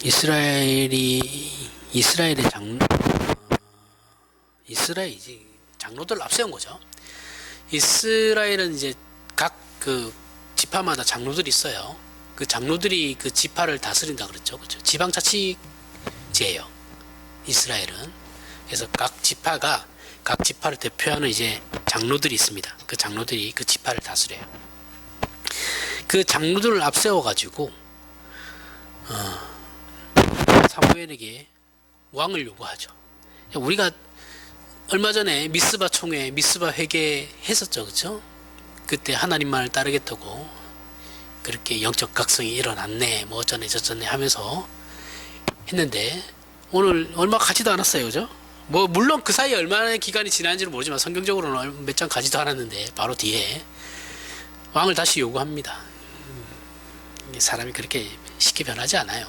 이스라엘의 이스라엘이 장로들을 앞세운 거죠. 이스라엘은 이제 각 그 지파마다 장로들이 있어요. 그 장로들이 그 지파를 다스린다 그랬죠. 그렇죠? 지방자치제예요. 이스라엘은. 그래서 각 지파를 대표하는 이제 장로들이 있습니다. 그 장로들이 그 지파를 다스려요. 그 장로들을 앞세워 가지고 사무엘에게 왕을 요구하죠. 우리가 얼마 전에 미스바 총회, 미스바 회개 했었죠. 그렇죠? 그때 하나님만을 따르겠다고 그렇게 영적 각성이 일어났네, 뭐 어쩌네 저쩌네 하면서 했는데 오늘 얼마 가지도 않았어요. 그죠? 뭐 물론 그 사이에 얼마나 기간이 지난지는 모르지만 성경적으로는 몇 장 가지도 않았는데 바로 뒤에 왕을 다시 요구합니다. 사람이 그렇게 쉽게 변하지 않아요.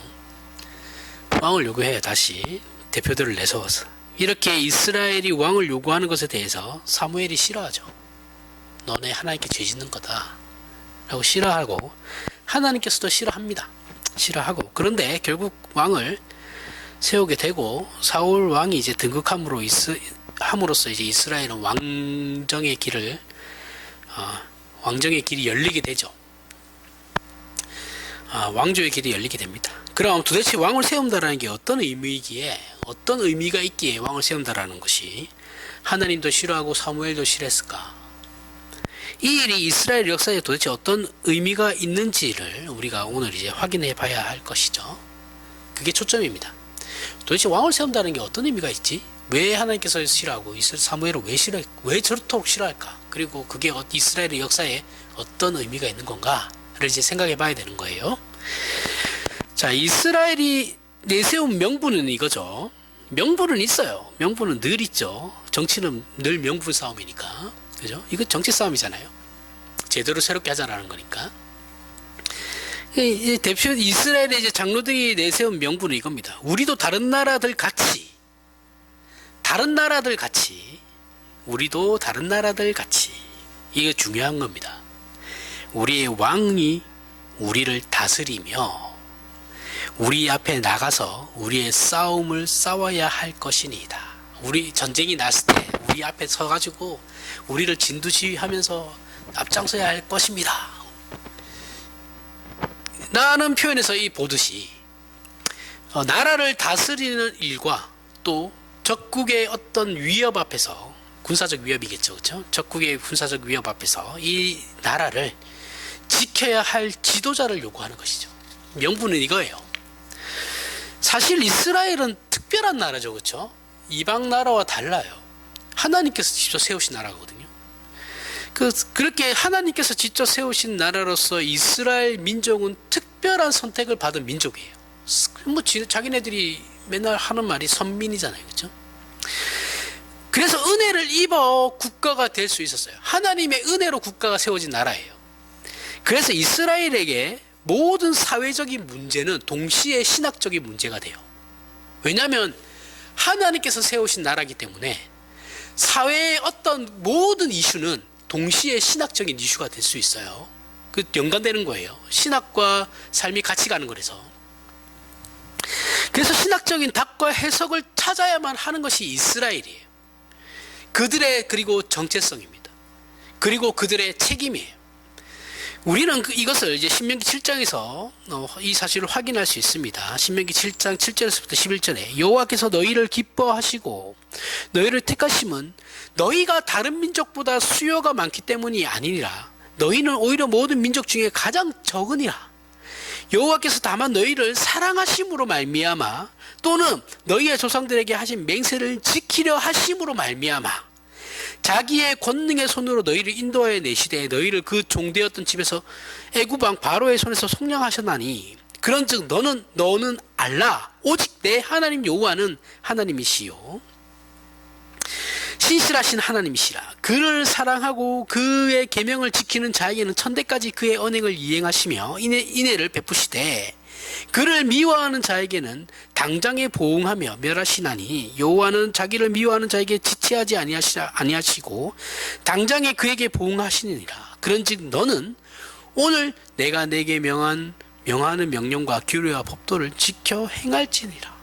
왕을 요구해요. 다시 대표들을 내세워서. 이렇게 이스라엘이 왕을 요구하는 것에 대해서 사무엘이 싫어하죠. 너네 하나님께 죄 짓는 거다 라고 싫어하고, 하나님께서도 싫어합니다. 싫어하고, 그런데 결국 왕을 세우게 되고 사울 왕이 이제 함으로써 이제 이스라엘은 왕정의 길이 열리게 되죠. 왕조의 길이 열리게 됩니다. 그럼 도대체 왕을 세운다라는 게 어떤 의미가 있기에 왕을 세운다라는 것이 하나님도 싫어하고 사무엘도 싫어했을까? 이 일이 이스라엘 역사에 도대체 어떤 의미가 있는지를 우리가 오늘 이제 확인해 봐야 할 것이죠. 그게 초점입니다. 도대체 왕을 세운다는 게 어떤 의미가 있지? 왜 하나님께서 싫어하고 사무엘을 왜 저토록 싫어할까? 그리고 그게 이스라엘의 역사에 어떤 의미가 있는 건가를 이제 생각해 봐야 되는 거예요. 자, 이스라엘이 내세운 명분은 이거죠. 명분은 있어요. 명분은 늘 있죠. 정치는 늘 명분 싸움이니까. 그죠? 이거 정치 싸움이잖아요. 제대로 새롭게 하자라는 거니까. 이스라엘의 이제 장로들이 내세운 명분은 이겁니다. 우리도 다른 나라들 같이, 이게 중요한 겁니다. 우리의 왕이 우리를 다스리며 우리 앞에 나가서 우리의 싸움을 싸워야 할 것이니이다. 우리 전쟁이 났을 때 우리 앞에 서가지고 우리를 진두지휘하면서 앞장서야 할 것입니다. 라는 표현에서 보듯이 나라를 다스리는 일과 또 적국의 어떤 위협 앞에서, 군사적 위협이겠죠. 그렇죠? 적국의 군사적 위협 앞에서 이 나라를 지켜야 할 지도자를 요구하는 것이죠. 명분은 이거예요. 사실 이스라엘은 특별한 나라죠. 그렇죠? 이방 나라와 달라요. 하나님께서 직접 세우신 나라거든요. 그렇게 하나님께서 직접 세우신 나라로서 이스라엘 민족은 특별한 선택을 받은 민족이에요. 뭐 자기네들이 맨날 하는 말이 선민이잖아요. 그렇죠? 그래서 은혜를 입어 국가가 될 수 있었어요. 하나님의 은혜로 국가가 세워진 나라예요. 그래서 이스라엘에게 모든 사회적인 문제는 동시에 신학적인 문제가 돼요. 왜냐하면 하나님께서 세우신 나라이기 때문에 사회의 어떤 모든 이슈는 동시에 신학적인 이슈가 될 수 있어요. 그 연관되는 거예요. 신학과 삶이 같이 가는 거라서. 그래서 신학적인 답과 해석을 찾아야만 하는 것이 이스라엘이에요. 그들의 그리고 정체성입니다. 그리고 그들의 책임이에요. 우리는 이것을 이제 신명기 7장에서 이 사실을 확인할 수 있습니다. 신명기 7장 7절에서부터 11절에 여호와께서 너희를 기뻐하시고 너희를 택하심은 너희가 다른 민족보다 수요가 많기 때문이 아니니라. 너희는 오히려 모든 민족 중에 가장 적으니라. 여호와께서 다만 너희를 사랑하심으로 말미암아 또는 너희의 조상들에게 하신 맹세를 지키려 하심으로 말미암아 자기의 권능의 손으로 너희를 인도하여 내시되 너희를 그 종되었던 집에서 애굽 왕 바로의 손에서 속량하셨나니 그런즉 너는 알라 오직 내 하나님 여호와는 하나님이시요 신실하신 하나님이시라. 그를 사랑하고 그의 계명을 지키는 자에게는 천대까지 그의 언행을 이행하시며 인애를 베푸시되 그를 미워하는 자에게는 당장에 보응하며 멸하시나니 여호와는 자기를 미워하는 자에게 지체하지 아니하시고 당장에 그에게 보응하시느니라. 그런즉 너는 오늘 내가 내게 명한 명하는 명령과 규례와 법도를 지켜 행할지니라.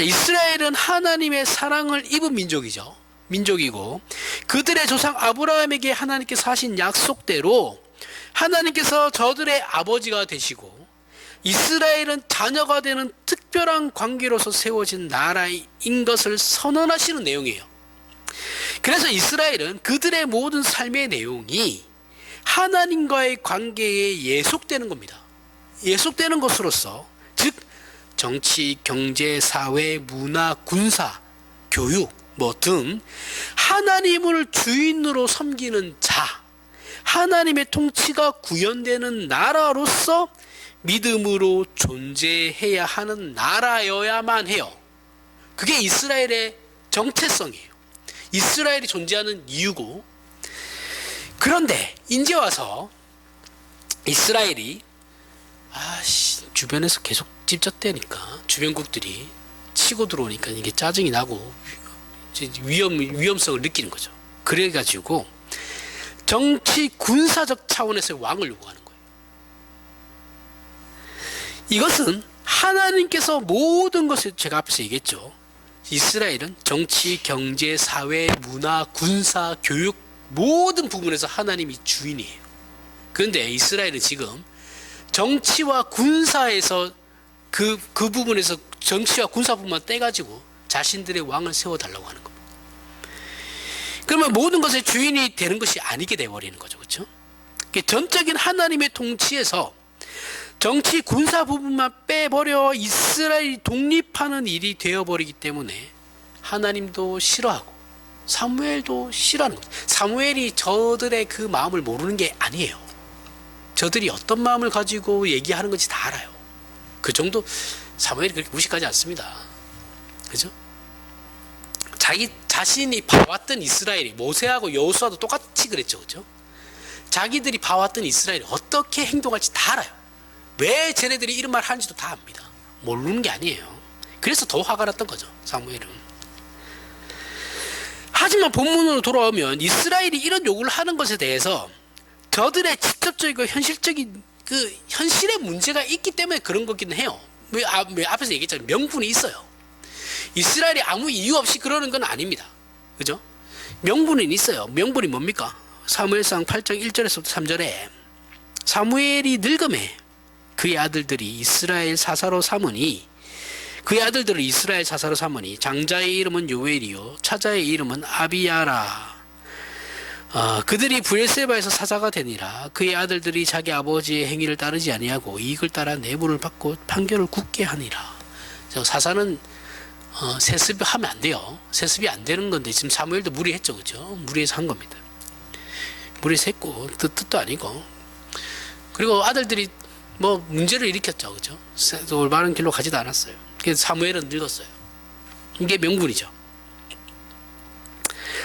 이스라엘은 하나님의 사랑을 입은 민족이고 그들의 조상 아브라함에게 하나님께서 하신 약속대로 하나님께서 저들의 아버지가 되시고 이스라엘은 자녀가 되는 특별한 관계로서 세워진 나라인 것을 선언하시는 내용이에요. 그래서 이스라엘은 그들의 모든 삶의 내용이 하나님과의 관계에 예속되는 겁니다. 예속되는 것으로서 즉 정치, 경제, 사회, 문화, 군사, 교육 등 하나님을 주인으로 섬기는 자, 하나님의 통치가 구현되는 나라로서 믿음으로 존재해야 하는 나라여야만 해요. 그게 이스라엘의 정체성이에요. 이스라엘이 존재하는 이유고, 그런데 이제 와서 이스라엘이 주변에서 계속 찝쩍대니까 주변국들이 치고 들어오니까 이게 짜증이 나고 위험성을 느끼는 거죠. 그래가지고 정치 군사적 차원에서의 왕을 요구하는 거예요. 이것은 하나님께서 모든 것을, 제가 앞에서 얘기했죠. 이스라엘은 정치, 경제, 사회, 문화, 군사, 교육 모든 부분에서 하나님이 주인이에요. 그런데 이스라엘은 지금 정치와 군사에서 그 부분에서 정치와 군사 부분만 떼가지고 자신들의 왕을 세워달라고 하는 겁니다. 그러면 모든 것의 주인이 되는 것이 아니게 돼버리는 거죠. 그렇죠? 전적인 하나님의 통치에서 정치 군사 부분만 빼버려 이스라엘이 독립하는 일이 되어버리기 때문에 하나님도 싫어하고 사무엘도 싫어하는 거죠. 사무엘이 저들의 그 마음을 모르는 게 아니에요. 저들이 어떤 마음을 가지고 얘기하는 건지 다 알아요. 그 정도 사무엘이 그렇게 무식하지 않습니다. 그죠? 자신이 봐왔던 이스라엘이, 모세하고 여호수아도 똑같이 그랬죠. 그죠? 자기들이 봐왔던 이스라엘이 어떻게 행동할지 다 알아요. 왜 쟤네들이 이런 말 하는지도 다 압니다. 모르는 게 아니에요. 그래서 더 화가 났던 거죠, 사무엘은. 하지만 본문으로 돌아오면 이스라엘이 이런 요구를 하는 것에 대해서 저들의 직접적이고 현실적인 그 현실의 문제가 있기 때문에 그런 거긴 해요. 왜 앞에서 얘기했잖아요. 명분이 있어요. 이스라엘이 아무 이유 없이 그러는 건 아닙니다. 그죠? 명분은 있어요. 명분이 뭡니까? 사무엘상 8장 1절에서부터 3절에 사무엘이 늙음에 그의 아들들을 이스라엘 사사로 삼으니 장자의 이름은 요엘이요 차자의 이름은 아비야라. 그들이 브엘세바에서 사사가 되니라. 그의 아들들이 자기 아버지의 행위를 따르지 아니하고 이익을 따라 내부를 받고 판결을 굳게 하니라. 사사는 세습이 하면 안 돼요. 세습이 안 되는 건데 지금 사무엘도 무리했죠. 그죠? 무리해서 한 겁니다. 무리해서 했고 뜻도 아니고, 그리고 아들들이 문제를 일으켰죠. 그죠? 올바른 길로 가지도 않았어요. 그래서 사무엘은 늙었어요. 이게 명분이죠.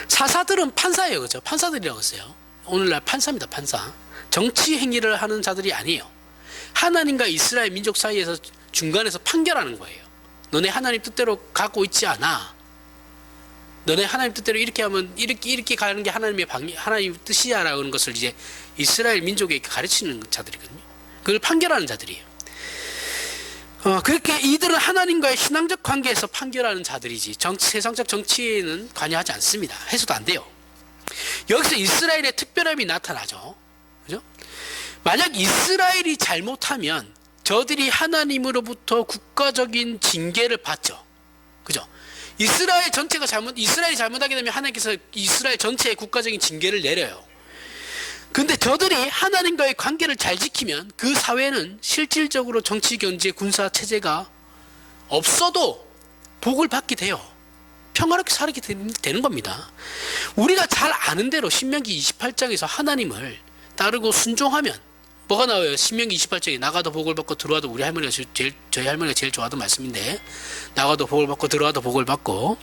사사들은 판사예요. 그죠? 판사들이라고 했어요. 오늘날 판사입니다. 판사. 정치 행위를 하는 자들이 아니에요. 하나님과 이스라엘 민족 사이에서 중간에서 판결하는 거예요. 너네 하나님 뜻대로 가고 있지 않아. 너네 하나님 뜻대로 이렇게 하면 이렇게 가는 게 하나님 뜻이야라는 것을 이제 이스라엘 민족에게 가르치는 자들이거든요. 그걸 판결하는 자들이에요. 그렇게 이들은 하나님과의 신앙적 관계에서 판결하는 자들이지 세상적 정치에는 관여하지 않습니다. 해서도 안 돼요. 여기서 이스라엘의 특별함이 나타나죠. 그죠? 만약 이스라엘이 잘못하면 저들이 하나님으로부터 국가적인 징계를 받죠. 그죠? 이스라엘이 잘못하게 되면 하나님께서 이스라엘 전체에 국가적인 징계를 내려요. 근데 저들이 하나님과의 관계를 잘 지키면 그 사회는 실질적으로 정치, 경제, 군사 체제가 없어도 복을 받게 돼요. 평화롭게 살게 되는 겁니다. 우리가 잘 아는 대로 신명기 28장에서 하나님을 따르고 순종하면 뭐가 나와요? 신명기 28장에 나가도 복을 받고 들어와도, 저희 할머니가 제일 좋아하던 말씀인데, 나가도 복을 받고 들어와도 복을 받고,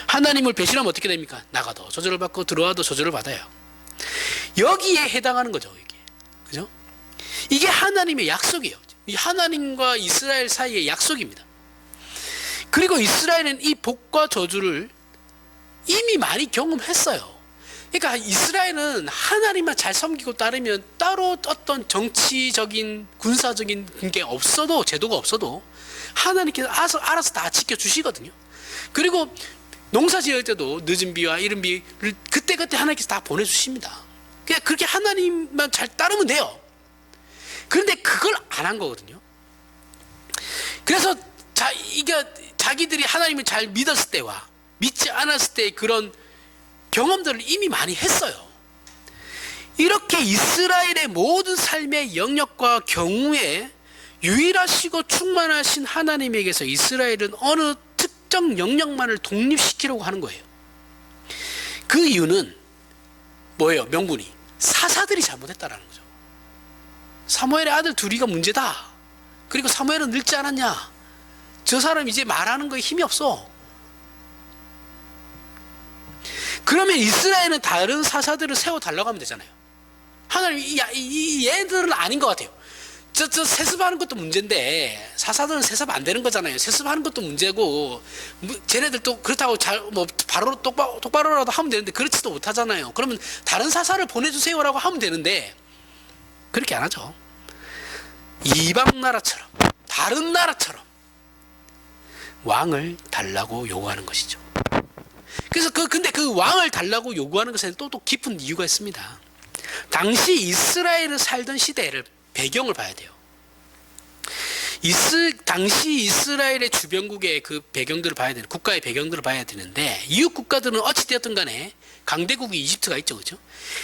하나님을 배신하면 어떻게 됩니까? 나가도 저주를 받고 들어와도 저주를 받아요. 여기에 해당하는 거죠. 이게. 그죠? 이게 하나님의 약속이에요. 하나님과 이스라엘 사이의 약속입니다. 그리고 이스라엘은 이 복과 저주를 이미 많이 경험했어요. 그러니까 이스라엘은 하나님만 잘 섬기고 따르면 따로 어떤 정치적인 군사적인 게 없어도, 제도가 없어도 하나님께서 알아서 다 지켜주시거든요. 그리고 농사 지을 때도 늦은 비와 이른 비를 그때그때 하나님께서 다 보내주십니다. 그냥 그렇게 하나님만 잘 따르면 돼요. 그런데 그걸 안 한 거거든요. 그래서 이게 자기들이 하나님을 잘 믿었을 때와 믿지 않았을 때의 그런 경험들을 이미 많이 했어요. 이렇게 이스라엘의 모든 삶의 영역과 경우에 유일하시고 충만하신 하나님에게서 이스라엘은 어느 특정 영역만을 독립시키려고 하는 거예요. 그 이유는 뭐예요? 명분이 사사들이 잘못했다라는 거죠. 사무엘의 아들 둘이가 문제다. 그리고 사무엘은 늙지 않았냐? 저 사람 이제 말하는 거에 힘이 없어. 그러면 이스라엘은 다른 사사들을 세워달라고 하면 되잖아요. 하나님, 얘들은 아닌 것 같아요. 저 세습하는 것도 문제인데 사사들은 세습 안 되는 거잖아요. 세습하는 것도 문제고 쟤네들도 그렇다고 바로 똑바로라도 하면 되는데 그렇지도 못하잖아요. 그러면 다른 사사를 보내주세요라고 하면 되는데 그렇게 안 하죠. 이방 나라처럼, 다른 나라처럼 왕을 달라고 요구하는 것이죠. 그래서 근데 그 왕을 달라고 요구하는 것에는 또 깊은 이유가 있습니다. 당시 이스라엘을 살던 시대를 배경을 봐야 돼요. 당시 이스라엘의 주변국의 그 배경들을 봐야 되는, 국가의 배경들을 봐야 되는데, 이웃 국가들은 어찌되었든 간에 강대국이 이집트가 있죠, 그죠?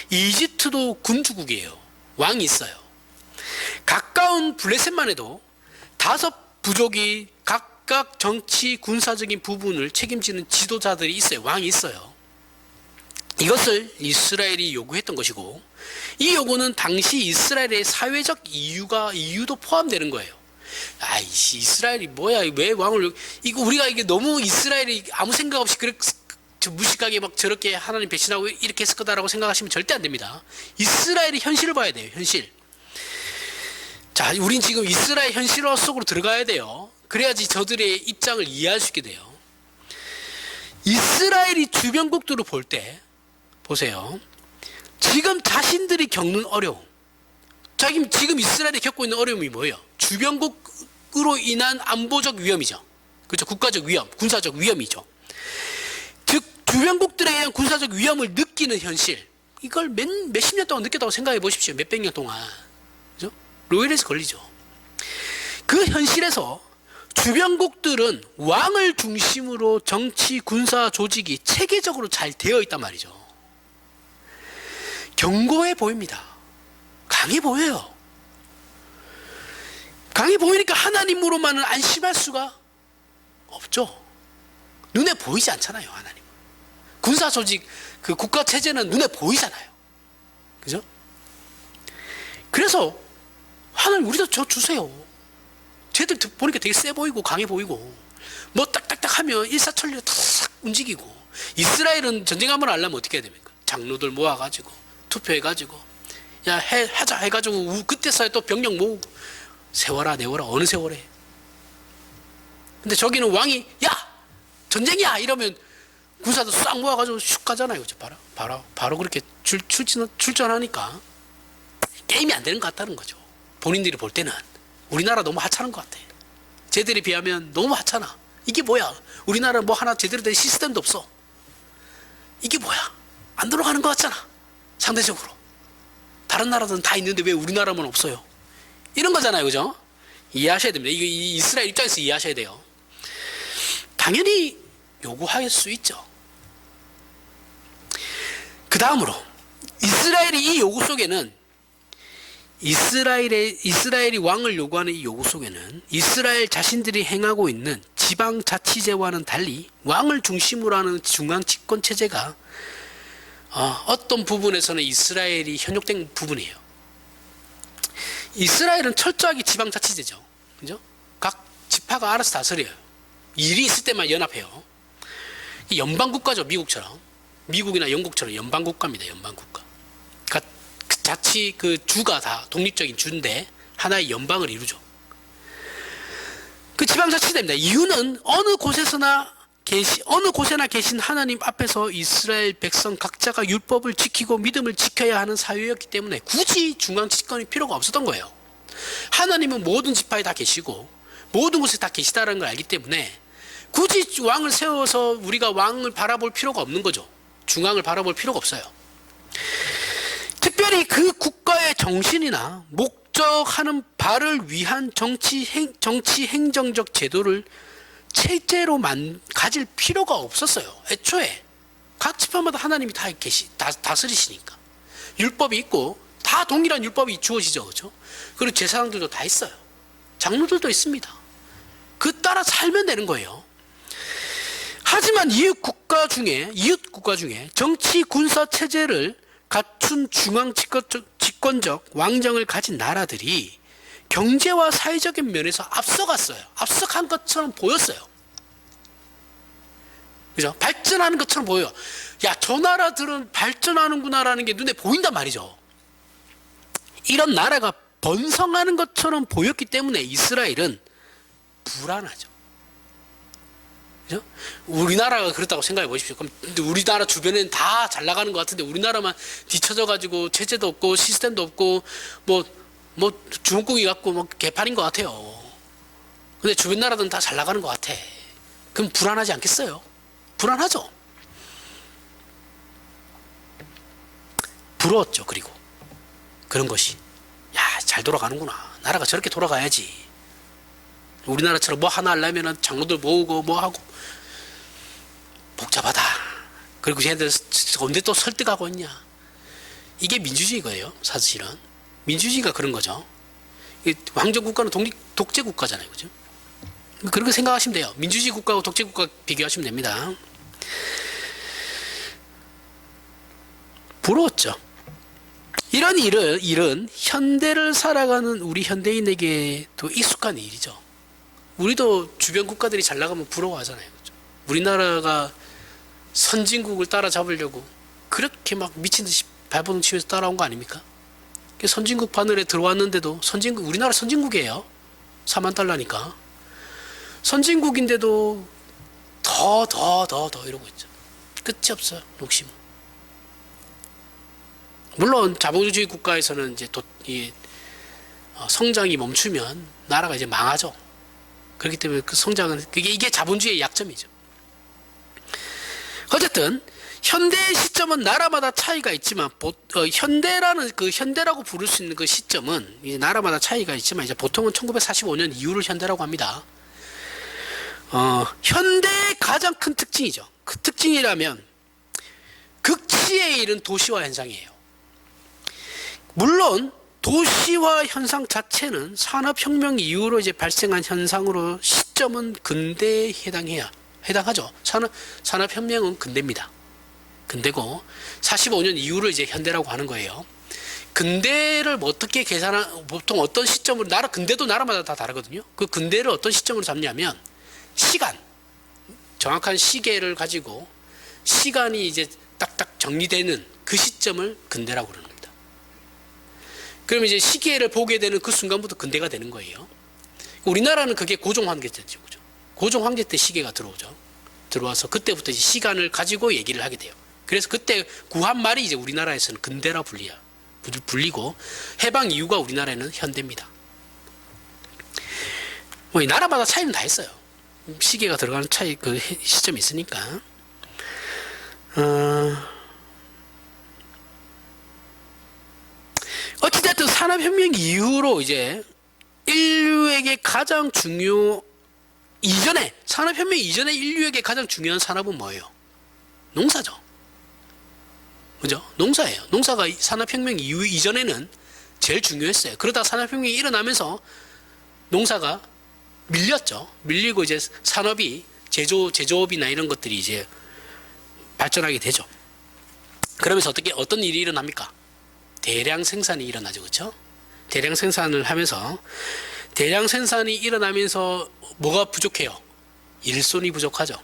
이집트도 군주국이에요. 왕이 있어요. 가까운 블레셋만 해도 5 부족이 각각 정치, 군사적인 부분을 책임지는 지도자들이 있어요. 왕이 있어요. 이것을 이스라엘이 요구했던 것이고, 이 요구는 당시 이스라엘의 사회적 이유도 포함되는 거예요. 아이씨, 이스라엘이 뭐야, 왜 왕을, 우리가 이게 너무 이스라엘이 아무 생각 없이 무식하게 막 저렇게 하나님 배신하고 이렇게 했을 거다라고 생각하시면 절대 안 됩니다. 이스라엘의 현실을 봐야 돼요, 현실. 자, 우린 지금 이스라엘 현실화 속으로 들어가야 돼요. 그래야지 저들의 입장을 이해할 수 있게 돼요. 이스라엘이 주변국들을 볼 때, 보세요. 지금 자신들이 겪는 어려움. 지금 이스라엘이 겪고 있는 어려움이 뭐예요? 주변국으로 인한 안보적 위험이죠. 그렇죠? 국가적 위험, 군사적 위험이죠. 즉, 주변국들에 의한 군사적 위험을 느끼는 현실. 이걸 몇십 년 동안 느꼈다고 생각해 보십시오. 몇백 년 동안. 그죠? 로열에서 걸리죠. 그 현실에서 주변국들은 왕을 중심으로 정치, 군사 조직이 체계적으로 잘 되어 있단 말이죠. 견고해 보입니다. 강해 보여요. 강해 보이니까 하나님으로만은 안심할 수가 없죠. 눈에 보이지 않잖아요, 하나님. 군사 조직, 그 국가 체제는 눈에 보이잖아요. 그죠? 그래서 하나님 우리도 저 주세요. 쟤들 보니까 되게 세 보이고 강해 보이고 뭐 딱딱딱 하면 일사천리로 탁 움직이고. 이스라엘은 전쟁 한번 하려면 어떻게 해야 됩니까? 장로들 모아가지고 투표해가지고 야 하자 해가지고 그때서야 또 병력 모으고 세워라 내워라 어느 세월에. 근데 저기는 왕이 야 전쟁이야 이러면 군사도 싹 모아가지고 슉 가잖아요. 그죠? 바로 그렇게 출전하니까 게임이 안 되는 것 같다는 거죠. 본인들이 볼 때는 우리나라 너무 하찮은 것 같아. 쟤들에 비하면 너무 하찮아. 이게 뭐야? 우리나라는 뭐 하나 제대로 된 시스템도 없어. 이게 뭐야? 안 돌아가는 것 같잖아. 상대적으로. 다른 나라들은 다 있는데 왜 우리나라만 없어요? 이런 거잖아요. 그죠? 이해하셔야 됩니다. 이거 이스라엘 입장에서 이해하셔야 돼요. 당연히 요구할 수 있죠. 그 다음으로 이스라엘이 이 요구 속에는 이스라엘이 왕을 요구하는 이 요구 속에는 이스라엘 자신들이 행하고 있는 지방자치제와는 달리 왕을 중심으로 하는 중앙집권체제가 어떤 부분에서는 이스라엘이 현혹된 부분이에요. 이스라엘은 철저하게 지방자치제죠. 그죠? 각 지파가 알아서 다스려요. 일이 있을 때만 연합해요. 연방국가죠. 미국처럼. 미국이나 영국처럼 연방국가입니다. 연방국가. 자치 그 주가 다 독립적인 주인데 하나의 연방을 이루죠. 그 지방자치제입니다. 이유는 어느 곳에서나 어느 곳에나 계신 하나님 앞에서 이스라엘 백성 각자가 율법을 지키고 믿음을 지켜야 하는 사회였기 때문에 굳이 중앙 집권이 필요가 없었던 거예요. 하나님은 모든 지파에 다 계시고 모든 곳에 다 계시다는 걸 알기 때문에 굳이 왕을 세워서 우리가 왕을 바라볼 필요가 없는 거죠. 중앙을 바라볼 필요가 없어요. 특별히 그 국가의 정신이나 목적하는 바를 위한 정치 행정적 제도를 체제로 가질 필요가 없었어요. 애초에 각 지파마다 하나님이 다 다스리시니까 율법이 있고 다 동일한 율법이 주어지죠, 그렇죠? 그리고 제사장들도 다 있어요. 장로들도 있습니다. 그 따라 살면 되는 거예요. 하지만 이웃 국가 중에 정치 군사 체제를 갖춘 중앙 집권적 왕정을 가진 나라들이 경제와 사회적인 면에서 앞서갔어요. 앞서간 것처럼 보였어요. 그죠? 발전하는 것처럼 보여요. 야, 저 나라들은 발전하는구나라는 게 눈에 보인단 말이죠. 이런 나라가 번성하는 것처럼 보였기 때문에 이스라엘은 불안하죠. 그죠? 우리나라가 그렇다고 생각해 보십시오. 그럼 우리나라 주변에는 다 잘 나가는 것 같은데 우리나라만 뒤쳐져가지고 체제도 없고 시스템도 없고 뭐 주먹구기 같고 뭐 개판인 것 같아요. 근데 주변 나라들은 다 잘 나가는 것 같아. 그럼 불안하지 않겠어요? 불안하죠. 부러웠죠. 그리고 그런 것이 야, 잘 돌아가는구나. 나라가 저렇게 돌아가야지. 우리나라처럼 뭐 하나 하려면 장로들 모으고 뭐 하고 복잡하다. 그리고 쟤네들 언제 또 설득하고 있냐. 이게 민주주의예요. 사실은 민주주의가 그런 거죠. 왕정국가는 독재국가잖아요. 그죠? 그렇게 생각하시면 돼요. 민주주의 국가하고 독재국가 비교하시면 됩니다. 부러웠죠. 이런 일은 현대를 살아가는 우리 현대인에게도 익숙한 일이죠. 우리도 주변 국가들이 잘 나가면 부러워하잖아요. 그죠? 우리나라가 선진국을 따라잡으려고 그렇게 막 미친 듯이 발버둥 치면서 따라온 거 아닙니까? 선진국 바늘에 들어왔는데도 우리나라 선진국이에요. 4만 달러니까. 선진국인데도 더 이러고 있죠. 끝이 없어요. 욕심은. 물론 자본주의 국가에서는 이제 성장이 멈추면 나라가 이제 망하죠. 그렇기 때문에 그 성장은 이게 자본주의의 약점이죠. 어쨌든 현대 시점은 나라마다 차이가 있지만 현대라고 부를 수 있는 그 시점은 이제 나라마다 차이가 있지만 이제 보통은 1945년 이후를 현대라고 합니다. 현대의 가장 큰 특징이죠. 그 특징이라면 극치에 이른 도시화 현상이에요. 물론 도시화 현상 자체는 산업혁명 이후로 이제 발생한 현상으로 시점은 근대에 해당하죠. 산업혁명은 근대입니다. 근대고 45년 이후를 이제 현대라고 하는 거예요. 근대를 어떻게 보통 어떤 시점으로 근대도 나라마다 다 다르거든요. 그 근대를 어떤 시점으로 잡냐면 시간, 정확한 시계를 가지고 시간이 이제 딱딱 정리되는 그 시점을 근대라고 그러는 겁니다. 그럼 이제 시계를 보게 되는 그 순간부터 근대가 되는 거예요. 우리나라는 그게 고종황제 때죠. 그죠? 고종황제 때 시계가 들어와서 그때부터 이제 시간을 가지고 얘기를 하게 돼요. 그래서 그때 구한 말이 이제 우리나라에서는 근대라 불리고 해방 이후가 우리나라에는 현대입니다. 뭐 이 나라마다 차이는 다 있어요. 시계가 들어가는 차이 그 시점이 있으니까. 어찌됐든 산업혁명 이후로 이제 인류에게 산업혁명 이전에 인류에게 가장 중요한 산업은 뭐예요? 농사죠. 그죠? 농사예요. 농사가 산업혁명 이전에는 제일 중요했어요. 그러다 산업혁명이 일어나면서 농사가 밀리고 이제 산업이 제조업이나 이런 것들이 이제 발전하게 되죠. 그러면서 어떤 일이 일어납니까? 대량 생산이 일어나죠. 그렇죠? 대량 생산을 하면서 대량 생산이 일어나면서 뭐가 부족해요? 일손이 부족하죠.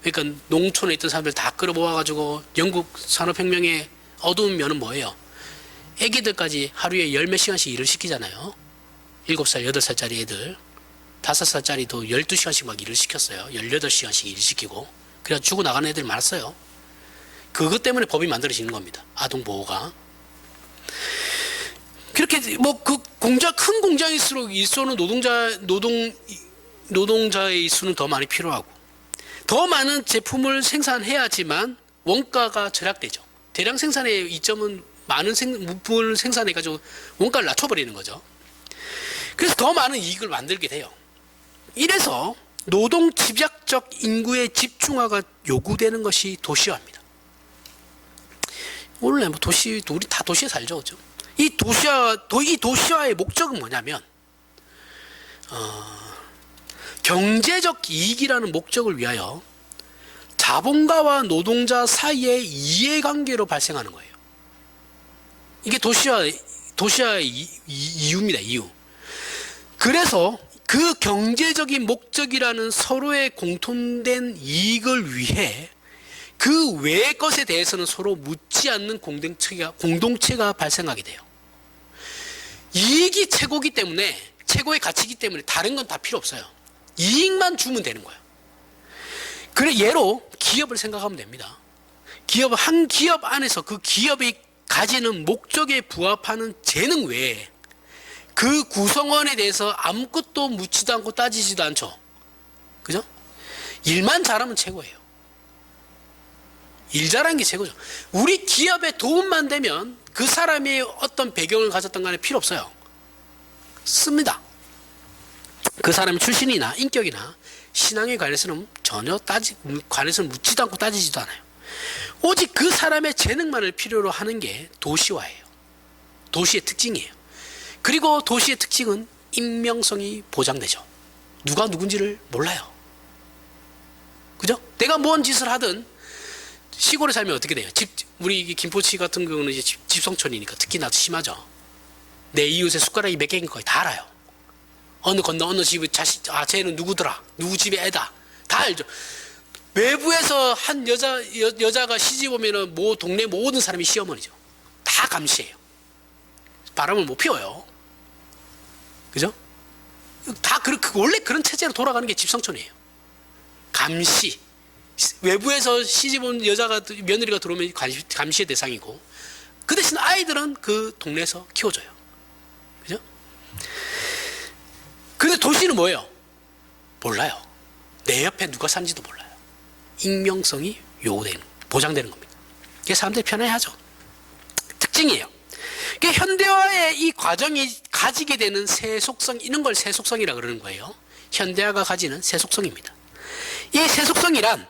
그러니까 농촌에 있던 사람들 다 끌어모아가지고 영국 산업혁명의 어두운 면은 뭐예요? 애기들까지 하루에 10몇 시간씩 일을 시키잖아요. 7살, 8살짜리 애들. 5살짜리도 12시간씩 막 일을 시켰어요. 18시간씩 일 시키고. 그래서 죽어나가는 애들이 많았어요. 그것 때문에 법이 만들어지는 겁니다. 아동보호가. 그렇게 뭐 그 큰 공장일수록 일소는 노동자의 수는 더 많이 필요하고 더 많은 제품을 생산해야지만 원가가 절약되죠. 대량 생산의 이점은 많은 물품을 생산해가지고 원가를 낮춰버리는 거죠. 그래서 더 많은 이익을 만들게 돼요. 이래서 노동 집약적 인구의 집중화가 요구되는 것이 도시화입니다. 원래 뭐 우리 다 도시에 살죠, 그죠? 이 도시화의 목적은 뭐냐면, 경제적 이익이라는 목적을 위하여 자본가와 노동자 사이의 이해관계로 발생하는 거예요. 이게 도시화의 이유입니다, 이유. 그래서 그 경제적인 목적이라는 서로의 공통된 이익을 위해 그 외의 것에 대해서는 서로 묻지 않는 공동체가 발생하게 돼요. 이익이 최고기 때문에, 최고의 가치이기 때문에 다른 건 다 필요 없어요. 이익만 주면 되는 거예요. 그래, 예로 기업을 생각하면 됩니다. 한 기업 안에서 그 기업이 가지는 목적에 부합하는 재능 외에 그 구성원에 대해서 아무것도 묻지도 않고 따지지도 않죠. 그죠? 일만 잘하면 최고예요. 일 잘하는 게 최고죠. 우리 기업에 도움만 되면 그 사람이 어떤 배경을 가졌던 간에 필요 없어요. 씁니다. 그 사람의 출신이나 인격이나 신앙에 관해서는 전혀 관해서는 묻지도 않고 따지지도 않아요. 오직 그 사람의 재능만을 필요로 하는 게 도시화예요. 도시의 특징이에요. 그리고 도시의 특징은 익명성이 보장되죠. 누가 누군지를 몰라요. 그죠? 내가 뭔 짓을 하든 시골에 살면 어떻게 돼요? 우리 김포시 같은 경우는 이제 집성촌이니까 특히나 심하죠. 내 이웃의 숟가락이 몇 개인 거 다 알아요. 어느 집의 쟤는 누구더라, 누구 집의 애다, 다 알죠. 외부에서 한 여자가 시집 오면은 동네 모든 사람이 시어머니죠. 다 감시해요. 바람을 못 피워요. 그죠? 원래 그런 체제로 돌아가는 게 집성촌이에요. 감시. 외부에서 시집 온 며느리가 들어오면 감시의 대상이고, 그 대신 아이들은 그 동네에서 키워줘요. 그죠? 근데 도시는 뭐예요? 몰라요. 내 옆에 누가 사는지도 몰라요. 익명성이 보장되는 겁니다. 이게 사람들이 편해하죠. 특징이에요. 현대화의 이 과정이 가지게 되는 세속성, 이런 걸 세속성이라 그러는 거예요. 현대화가 가지는 세속성입니다. 이 세속성이란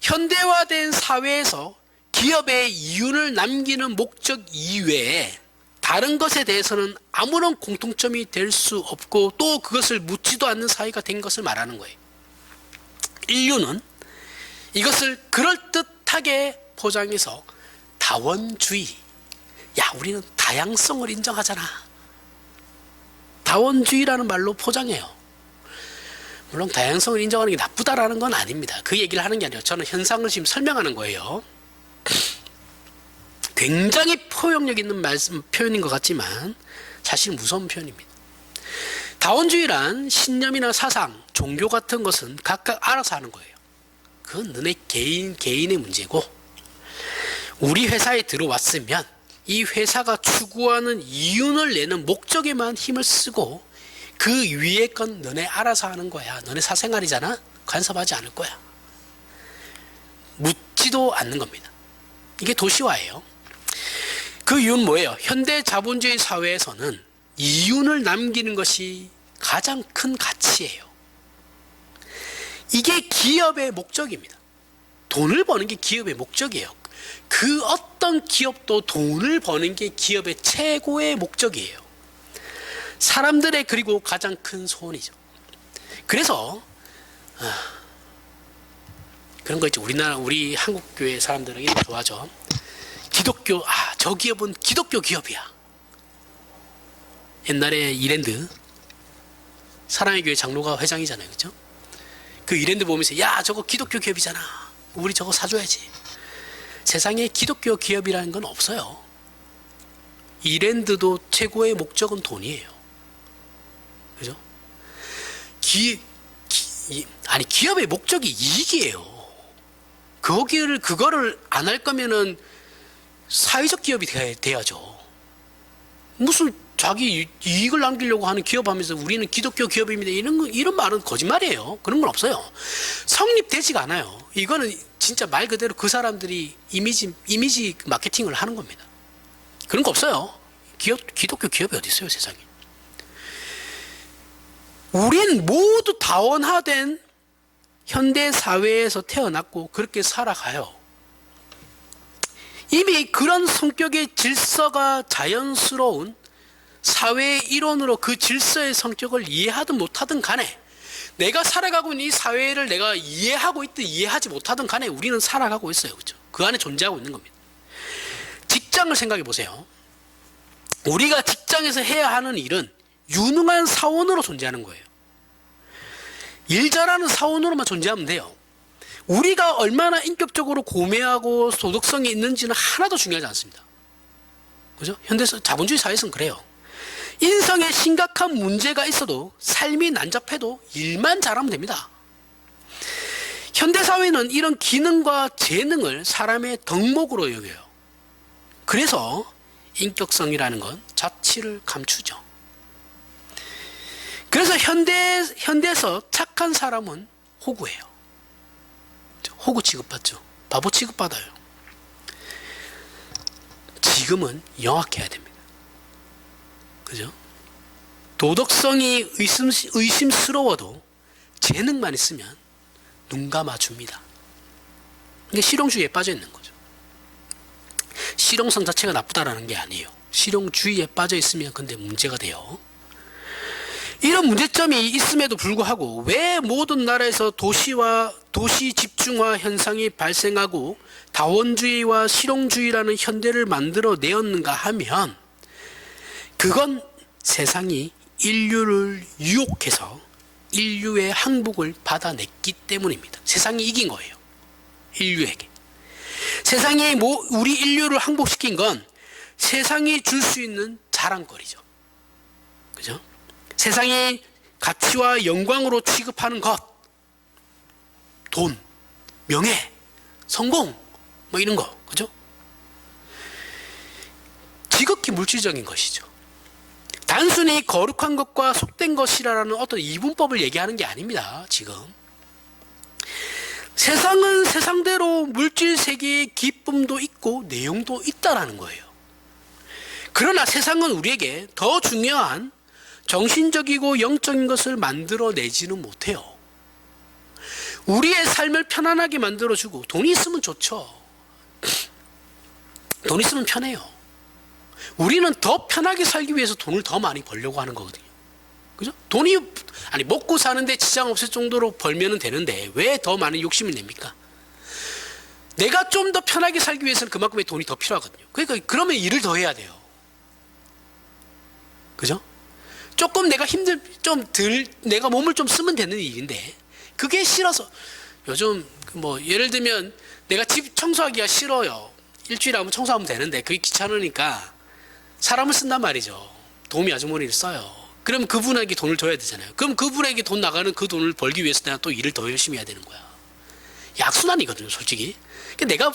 현대화된 사회에서 기업의 이윤을 남기는 목적 이외에 다른 것에 대해서는 아무런 공통점이 될 수 없고 또 그것을 묻지도 않는 사회가 된 것을 말하는 거예요. 인류는 이것을 그럴듯하게 포장해서 다원주의, 우리는 다양성을 인정하잖아, 다원주의라는 말로 포장해요. 물론 다양성을 인정하는 게 나쁘다라는 건 아닙니다. 그 얘기를 하는 게 아니라 저는 현상을 지금 설명하는 거예요. 굉장히 포용력 있는 표현인 것 같지만 사실 무서운 표현입니다. 다원주의란 신념이나 사상, 종교 같은 것은 각각 알아서 하는 거예요. 그건 너네 개인의 문제고, 우리 회사에 들어왔으면 이 회사가 추구하는 이윤을 내는 목적에만 힘을 쓰고 그 위에 건 너네 알아서 하는 거야. 너네 사생활이잖아. 간섭하지 않을 거야. 묻지도 않는 겁니다. 이게 도시화예요. 그 이유는 뭐예요? 현대 자본주의 사회에서는 이윤을 남기는 것이 가장 큰 가치예요. 이게 기업의 목적입니다. 돈을 버는 게 기업의 목적이에요. 그 어떤 기업도 돈을 버는 게 기업의 최고의 목적이에요. 사람들의 그리고 가장 큰 소원이죠. 그래서 그런 거 있죠. 우리 한국 교회 사람들에게 좋아하죠. 기독교, 저 기업은 기독교 기업이야. 옛날에 이랜드, 사랑의 교회 장로가 회장이잖아요, 그렇죠? 그 이랜드 보면서 저거 기독교 기업이잖아. 우리 저거 사줘야지. 세상에 기독교 기업이라는 건 없어요. 이랜드도 최고의 목적은 돈이에요. 그죠? 기업의 목적이 이익이에요. 그거를 안 할 거면은 사회적 기업이 돼야죠. 무슨 자기 이익을 남기려고 하는 기업 하면서 우리는 기독교 기업입니다. 이런 말은 거짓말이에요. 그런 건 없어요. 성립되지가 않아요. 이거는 진짜 말 그대로 그 사람들이 이미지 마케팅을 하는 겁니다. 그런 거 없어요. 기독교 기업이 어디 있어요, 세상에. 우린 모두 다원화된 현대 사회에서 태어났고 그렇게 살아가요. 이미 그런 성격의 질서가 자연스러운 사회의 일원으로 그 질서의 성격을 이해하든 못하든 간에, 내가 살아가고 있는 이 사회를 내가 이해하고 있든 이해하지 못하든 간에 우리는 살아가고 있어요. 그렇죠? 그 안에 존재하고 있는 겁니다. 직장을 생각해 보세요. 우리가 직장에서 해야 하는 일은 유능한 사원으로 존재하는 거예요. 일 잘하는 사원으로만 존재하면 돼요. 우리가 얼마나 인격적으로 고매하고 도덕성이 있는지는 하나도 중요하지 않습니다. 그죠? 현대사 자본주의 사회에서는 그래요. 인성에 심각한 문제가 있어도 삶이 난잡해도 일만 잘하면 됩니다. 현대사회는 이런 기능과 재능을 사람의 덕목으로 여겨요. 그래서 인격성이라는 건 자취를 감추죠. 그래서 현대에서 착한 사람은 호구예요. 호구 취급받죠. 바보 취급받아요. 지금은 영악해야 됩니다. 그죠? 도덕성이 의심스러워도 재능만 있으면 눈 감아줍니다. 이게 실용주의에 빠져 있는 거죠. 실용성 자체가 나쁘다라는 게 아니에요. 실용주의에 빠져 있으면 근데 문제가 돼요. 이런 문제점이 있음에도 불구하고 왜 모든 나라에서 도시 집중화 현상이 발생하고 다원주의와 실용주의라는 현대를 만들어 내었는가 하면, 그건 세상이 인류를 유혹해서 인류의 항복을 받아냈기 때문입니다. 세상이 이긴 거예요. 인류에게. 세상이 우리 인류를 항복시킨 건 세상이 줄 수 있는 자랑거리죠. 그죠? 세상이 가치와 영광으로 취급하는 것, 돈, 명예, 성공, 뭐 이런 거, 그죠? 지극히 물질적인 것이죠. 단순히 거룩한 것과 속된 것이라는 어떤 이분법을 얘기하는 게 아닙니다, 지금. 세상은 세상대로 물질 세계의 기쁨도 있고 내용도 있다라는 거예요. 그러나 세상은 우리에게 더 중요한 정신적이고 영적인 것을 만들어내지는 못해요. 우리의 삶을 편안하게 만들어주고, 돈이 있으면 좋죠. 돈 있으면 편해요. 우리는 더 편하게 살기 위해서 돈을 더 많이 벌려고 하는 거거든요. 그죠? 먹고 사는데 지장 없을 정도로 벌면 되는데 왜 더 많은 욕심을 냅니까? 내가 좀 더 편하게 살기 위해서는 그만큼의 돈이 더 필요하거든요. 그러니까 그러면 일을 더 해야 돼요. 그죠? 조금 내가 몸을 좀 쓰면 되는 일인데, 그게 싫어서, 요즘, 예를 들면, 내가 집 청소하기가 싫어요. 일주일에 한번 청소하면 되는데, 그게 귀찮으니까, 사람을 쓴단 말이죠. 도우미 아주머니를 써요. 그럼 그분에게 돈을 줘야 되잖아요. 그럼 그분에게 돈 나가는 그 돈을 벌기 위해서 내가 또 일을 더 열심히 해야 되는 거야. 약순환이거든요, 솔직히. 내가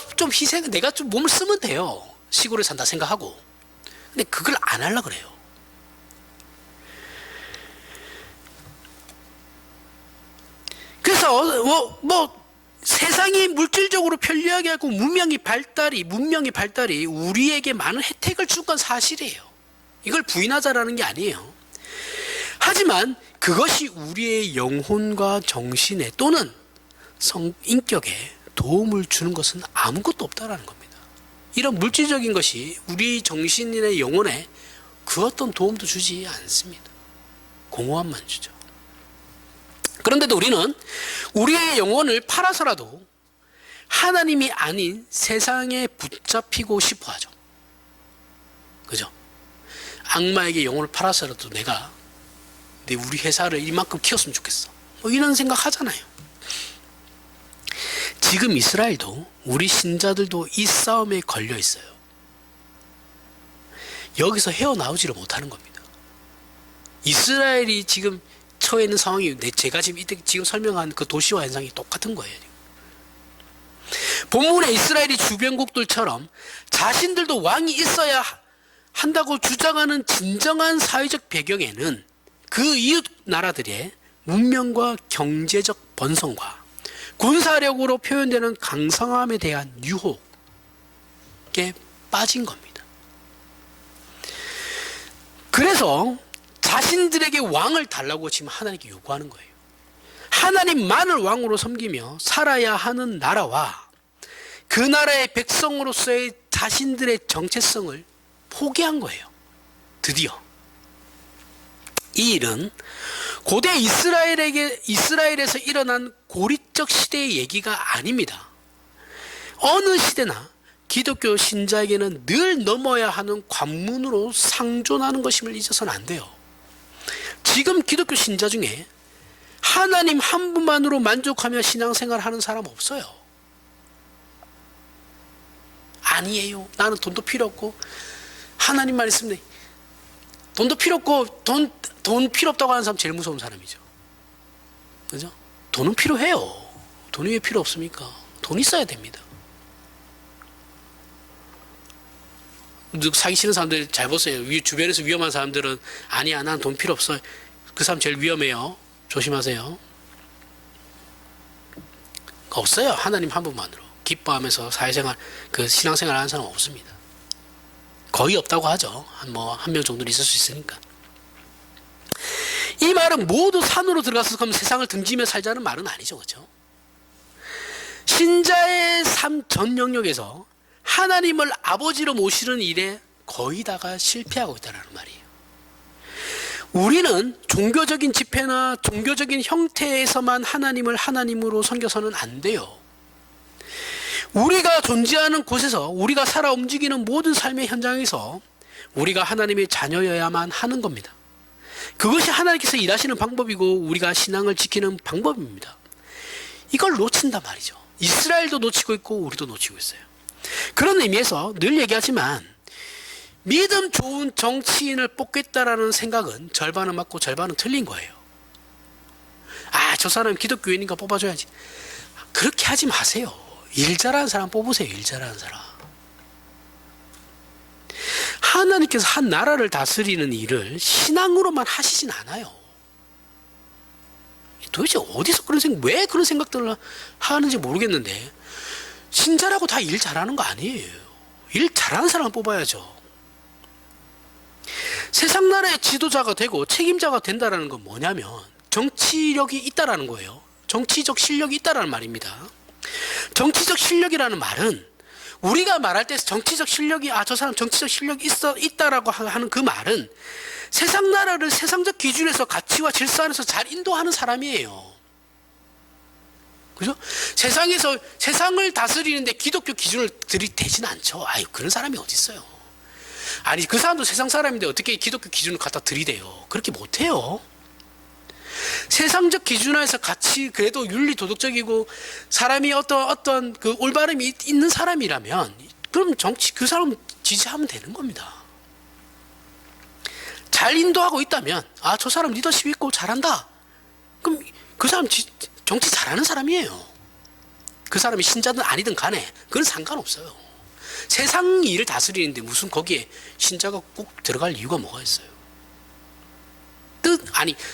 좀 몸을 쓰면 돼요. 시골에 산다 생각하고. 근데 그걸 안 하려고 그래요. 그래서 세상이 물질적으로 편리하게 하고 문명의 발달이 우리에게 많은 혜택을 준 건 사실이에요. 이걸 부인하자라는 게 아니에요. 하지만 그것이 우리의 영혼과 정신에 또는 인격에 도움을 주는 것은 아무것도 없다라는 겁니다. 이런 물질적인 것이 우리 정신이나 영혼에 그 어떤 도움도 주지 않습니다. 공허함만 주죠. 그런데도 우리는 우리의 영혼을 팔아서라도 하나님이 아닌 세상에 붙잡히고 싶어 하죠. 그죠? 악마에게 영혼을 팔아서라도 우리 회사를 이만큼 키웠으면 좋겠어. 이런 생각 하잖아요. 지금 이스라엘도 우리 신자들도 이 싸움에 걸려 있어요. 여기서 헤어나오지를 못하는 겁니다. 이스라엘이 지금 처해 있는 상황이 제가 지금 설명한 그 도시와 현상이 똑같은 거예요. 본문의 이스라엘이 주변국들처럼 자신들도 왕이 있어야 한다고 주장하는 진정한 사회적 배경에는 그 이웃 나라들의 문명과 경제적 번성과 군사력으로 표현되는 강성함에 대한 유혹에 빠진 겁니다. 그래서 자신들에게 왕을 달라고 지금 하나님께 요구하는 거예요. 하나님만을 왕으로 섬기며 살아야 하는 나라와 그 나라의 백성으로서의 자신들의 정체성을 포기한 거예요. 드디어. 이 일은 고대 이스라엘에서 일어난 고립적 시대의 얘기가 아닙니다. 어느 시대나 기독교 신자에게는 늘 넘어야 하는 관문으로 상존하는 것임을 잊어서는 안 돼요. 지금 기독교 신자 중에 하나님 한 분만으로 만족하며 신앙생활을 하는 사람 없어요. 아니에요. 나는 돈도 필요 없고 하나님만 있으면 돼. 돈도 필요 없고 돈 필요 없다고 하는 사람 제일 무서운 사람이죠. 그죠? 돈은 필요해요. 돈이 왜 필요 없습니까? 돈 있어야 됩니다. 사기 싫은 사람들 잘 보세요. 주변에서 위험한 사람들은 아니야, 난 돈 필요 없어. 그 사람 제일 위험해요. 조심하세요. 없어요. 하나님 한 분만으로 기뻐하면서 사회생활, 그 신앙생활 하는 사람은 없습니다. 거의 없다고 하죠. 한 명 정도는 있을 수 있으니까. 이 말은 모두 산으로 들어가서 그럼 세상을 등지며 살자는 말은 아니죠. 그렇죠? 신자의 삶 전 영역에서 하나님을 아버지로 모시는 일에 거의 다가 실패하고 있다는 말이에요. 우리는 종교적인 집회나 종교적인 형태에서만 하나님을 하나님으로 섬겨서는 안 돼요. 우리가 존재하는 곳에서, 우리가 살아 움직이는 모든 삶의 현장에서 우리가 하나님의 자녀여야만 하는 겁니다. 그것이 하나님께서 일하시는 방법이고 우리가 신앙을 지키는 방법입니다. 이걸 놓친단 말이죠. 이스라엘도 놓치고 있고 우리도 놓치고 있어요. 그런 의미에서 늘 얘기하지만 믿음 좋은 정치인을 뽑겠다라는 생각은 절반은 맞고 절반은 틀린 거예요. 아, 저 사람 기독교인이니까 뽑아줘야지. 그렇게 하지 마세요. 일 잘하는 사람 뽑으세요. 일 잘하는 사람. 하나님께서 한 나라를 다스리는 일을 신앙으로만 하시진 않아요. 도대체 어디서 왜 그런 생각들을 하는지 모르겠는데, 신자라고 다 일 잘하는 거 아니에요. 일 잘하는 사람 뽑아야죠. 세상 나라의 지도자가 되고 책임자가 된다는 건 뭐냐면 정치력이 있다라는 거예요. 정치적 실력이 있다라는 말입니다. 정치적 실력이라는 말은 우리가 말할 때 정치적 실력이, 저 사람 정치적 실력이 있다라고 하는 그 말은 세상 나라를 세상적 기준에서 가치와 질서 안에서 잘 인도하는 사람이에요. 그죠? 세상을 다스리는데 기독교 기준을 들이대지는 않죠. 그런 사람이 어디 있어요? 아니, 그 사람도 세상 사람인데 어떻게 기독교 기준을 갖다 들이대요? 그렇게 못해요. 세상적 기준 안에서 같이 그래도 윤리 도덕적이고 사람이 어떤 그 올바름이 있는 사람이라면 그럼 그 사람 지지하면 되는 겁니다. 잘 인도하고 있다면 저 사람 리더십 있고 잘한다. 그럼 그 사람 정치 잘하는 사람이에요. 그 사람이 신자든 아니든 간에 그건 상관없어요. 세상 일을 다스리는데 무슨 거기에 신자가 꼭 들어갈 이유가 뭐가 있어요?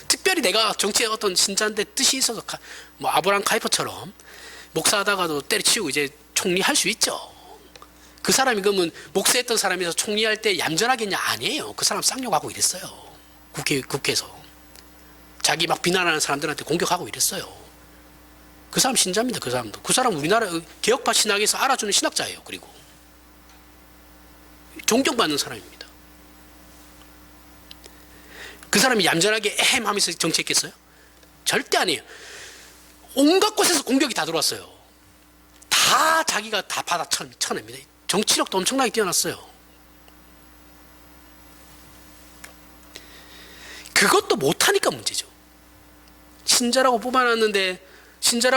특별히 내가 정치에 어떤 신자인데 뜻이 있어서 아브라함 카이퍼처럼 목사하다가도 때려치우고 이제 총리할 수 있죠. 그 사람이 그러면 목사했던 사람이서 총리할 때 얌전하겠냐? 아니에요. 그 사람 쌍욕하고 이랬어요. 국회에서 자기 막 비난하는 사람들한테 공격하고 이랬어요. 그 사람 신자입니다. 그 사람도. 그 사람 우리나라 개혁파 신학에서 알아주는 신학자예요. 그리고 존경받는 사람입니다. 그 사람이 얌전하게 하면서 정치했겠어요? 절대 아니에요. 온갖 곳에서 공격이 다 들어왔어요. 다 자기가 다 받아 쳐냅니다. 정치력도 엄청나게 뛰어났어요. 그것도 못하니까 문제죠. 신자라고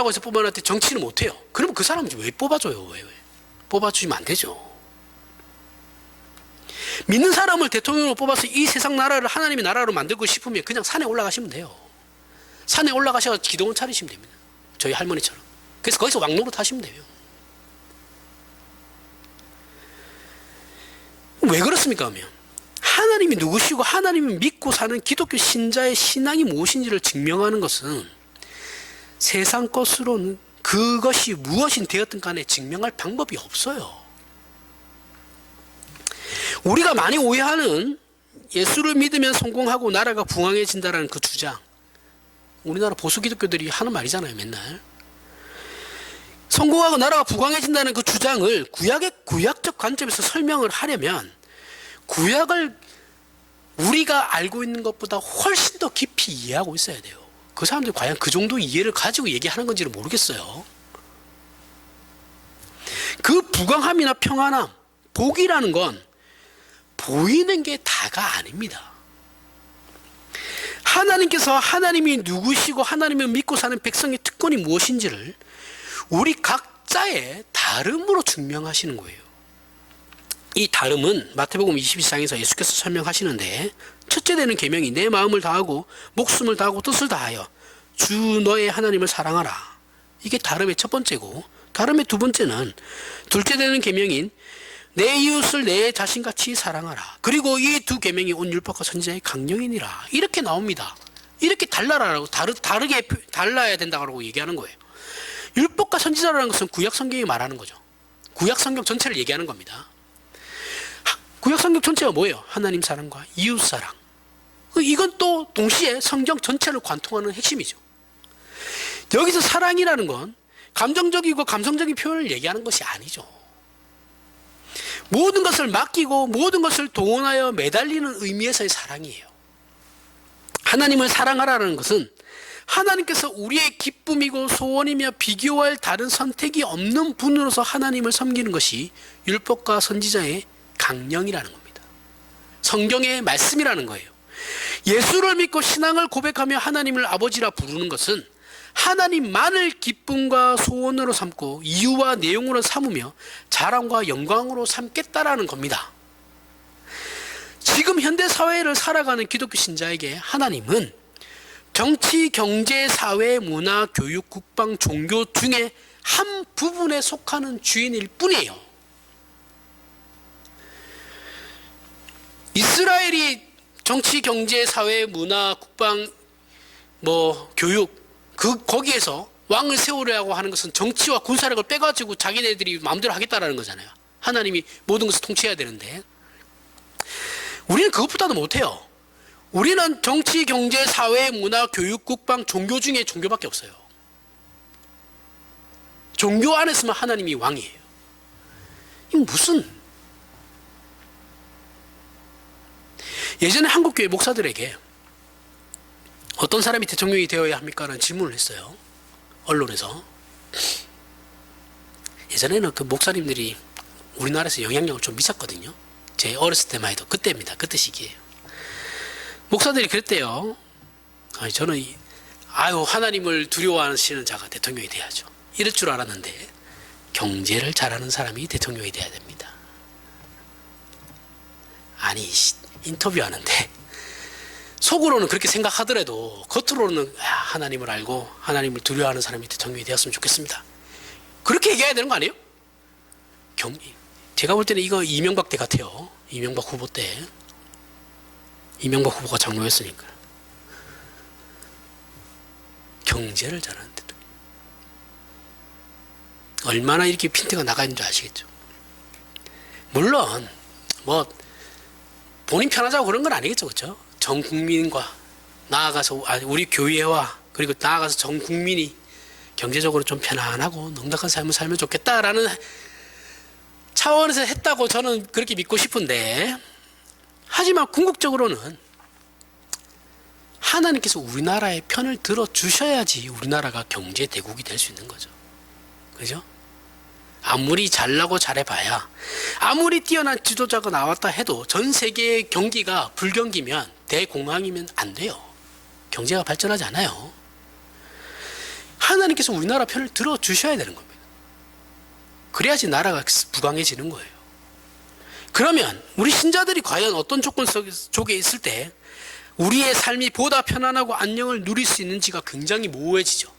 해서 뽑아놨는데 정치는 못해요. 그러면 그 사람은 왜 뽑아줘요? 왜? 뽑아주시면 안 되죠. 믿는 사람을 대통령으로 뽑아서 이 세상 나라를 하나님의 나라로 만들고 싶으면 그냥 산에 올라가시면 돼요. 산에 올라가셔서 기도원 차리시면 됩니다. 저희 할머니처럼. 그래서 거기서 왕노릇 하시면 돼요. 왜 그렇습니까? 하면 하나님이 누구시고 하나님을 믿고 사는 기독교 신자의 신앙이 무엇인지를 증명하는 것은 세상 것으로는 그것이 무엇인 되었든 간에 증명할 방법이 없어요. 우리가 많이 오해하는 예수를 믿으면 성공하고 나라가 부강해진다는 그 주장, 우리나라 보수 기독교들이 하는 말이잖아요. 맨날 성공하고 나라가 부강해진다는 그 주장을 구약적 관점에서 설명을 하려면 구약을 우리가 알고 있는 것보다 훨씬 더 깊이 이해하고 있어야 돼요. 그 사람들이 과연 그 정도 이해를 가지고 얘기하는 건지는 모르겠어요. 그 부강함이나 평안함, 복이라는 건 보이는 게 다가 아닙니다. 하나님께서 하나님이 누구시고 하나님을 믿고 사는 백성의 특권이 무엇인지를 우리 각자의 다름으로 증명하시는 거예요. 이 다름은 마태복음 22장에서 예수께서 설명하시는데, 첫째 되는 계명이 내 마음을 다하고 목숨을 다하고 뜻을 다하여 주 너의 하나님을 사랑하라. 이게 다름의 첫 번째고, 다름의 두 번째는 둘째 되는 계명인 내 이웃을 내 자신같이 사랑하라. 그리고 이 두 계명이 온 율법과 선지자의 강령이니라. 이렇게 나옵니다. 이렇게 달라라고 다르게 달라야 된다고 얘기하는 거예요. 율법과 선지자라는 것은 구약 성경이 말하는 거죠. 구약 성경 전체를 얘기하는 겁니다. 구약 성경 전체가 뭐예요? 하나님 사랑과 이웃 사랑. 이건 또 동시에 성경 전체를 관통하는 핵심이죠. 여기서 사랑이라는 건 감정적이고 감성적인 표현을 얘기하는 것이 아니죠. 모든 것을 맡기고 모든 것을 동원하여 매달리는 의미에서의 사랑이에요. 하나님을 사랑하라는 것은 하나님께서 우리의 기쁨이고 소원이며 비교할 다른 선택이 없는 분으로서 하나님을 섬기는 것이 율법과 선지자의 강령이라는 겁니다. 성경의 말씀이라는 거예요. 예수를 믿고 신앙을 고백하며 하나님을 아버지라 부르는 것은 하나님만을 기쁨과 소원으로 삼고 이유와 내용으로 삼으며 자랑과 영광으로 삼겠다라는 겁니다. 지금 현대 사회를 살아가는 기독교 신자에게 하나님은 정치, 경제, 사회, 문화, 교육, 국방, 종교 중에 한 부분에 속하는 주인일 뿐이에요. 이스라엘이 정치, 경제, 사회, 문화, 국방, 교육, 거기에서 왕을 세우려고 하는 것은 정치와 군사력을 빼가지고 자기네들이 마음대로 하겠다라는 거잖아요. 하나님이 모든 것을 통치해야 되는데 우리는 그것보다도 못해요. 우리는 정치, 경제, 사회, 문화, 교육, 국방, 종교 중에 종교밖에 없어요. 종교 안에서만 하나님이 왕이에요. 이 무슨 예전에 한국교회 목사들에게 어떤 사람이 대통령이 되어야 합니까? 라는 질문을 했어요. 언론에서. 예전에는 그 목사님들이 우리나라에서 영향력을 좀 미쳤거든요. 제 어렸을 때만 해도 그때입니다. 그때 시기예요. 목사들이 그랬대요. 저는 하나님을 두려워하시는 자가 대통령이 돼야죠. 이럴 줄 알았는데 경제를 잘하는 사람이 대통령이 돼야 됩니다. 아니 인터뷰하는데 속으로는 그렇게 생각하더라도 겉으로는 하나님을 알고 하나님을 두려워하는 사람이 대통령이 되었으면 좋겠습니다. 그렇게 얘기해야 되는 거 아니에요? 제가 볼 때는 이거 이명박 때 같아요. 이명박 후보 때. 이명박 후보가 장로였으니까. 경제를 잘하는 대통령. 얼마나 이렇게 핀트가 나가 있는 줄 아시겠죠? 물론 본인 편하자고 그런 건 아니겠죠. 그렇죠? 전 국민과 나아가서 우리 교회와 그리고 나아가서 전 국민이 경제적으로 좀 편안하고 넉넉한 삶을 살면 좋겠다라는 차원에서 했다고 저는 그렇게 믿고 싶은데, 하지만 궁극적으로는 하나님께서 우리나라의 편을 들어주셔야지 우리나라가 경제 대국이 될 수 있는 거죠. 그죠? 아무리 잘나고 잘해봐야, 아무리 뛰어난 지도자가 나왔다 해도 전 세계의 경기가 불경기면, 대공황이면 안 돼요. 경제가 발전하지 않아요. 하나님께서 우리나라 편을 들어주셔야 되는 겁니다. 그래야지 나라가 부강해지는 거예요. 그러면 우리 신자들이 과연 어떤 조건 속에 있을 때 우리의 삶이 보다 편안하고 안녕을 누릴 수 있는지가 굉장히 모호해지죠.